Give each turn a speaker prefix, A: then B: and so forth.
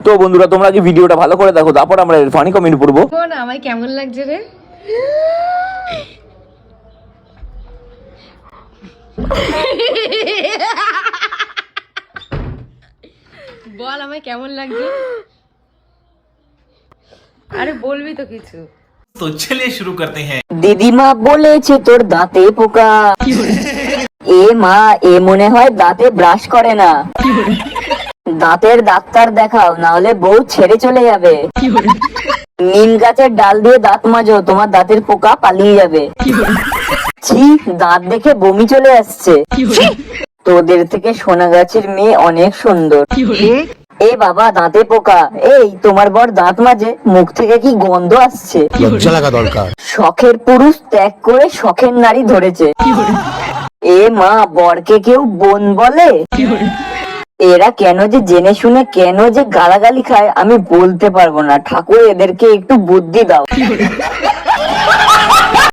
A: তো বন্ধুরা তোমরা কি ভিডিওটা ভালো করে দেখো, তারপর আমরা এর ফানি কমেন্ট পড়বো।
B: না আমায় কেমন লাগছে রে? বল আমায় কেমন লাগছে? আরে বলবি তো কিছু।
C: तो चलिए शुरू करते हैं।
D: দিদিমা বলেছে তোর দাঁতে পোকা। এ মা, এ মনে হয় দাঁতে ব্রাশ করে না। দাঁতের ডাক্তার দেখাও, না হলে বউ ছেড়ে চলে যাবে। নিম গাছের ডাল দিয়ে দাঁত মাজো, তোমার দাঁতের পোকা পালিয়ে যাবে। ছি, দাঁত দেখে বমি চলে আসছে। তোদের থেকে সোনা গাছের মেয়ে অনেক সুন্দর। এ বাবা, দাঁতে পোকা। এই তোমার বর দাঁত মাজে, মুখ থেকে কি গন্ধ আসছে।
E: লজ্জা লাগা দরকার।
D: শখের পুরুষ ত্যাগ করে শখের নারী ধরেছে। এ মা, বরকে কেউ বোন বলে? এরা কেন যে জেনে শুনে কেন যে গালাগালি খায় আমি বলতে পারবো না। ঠাকুর এদেরকে একটু বুদ্ধি দাও।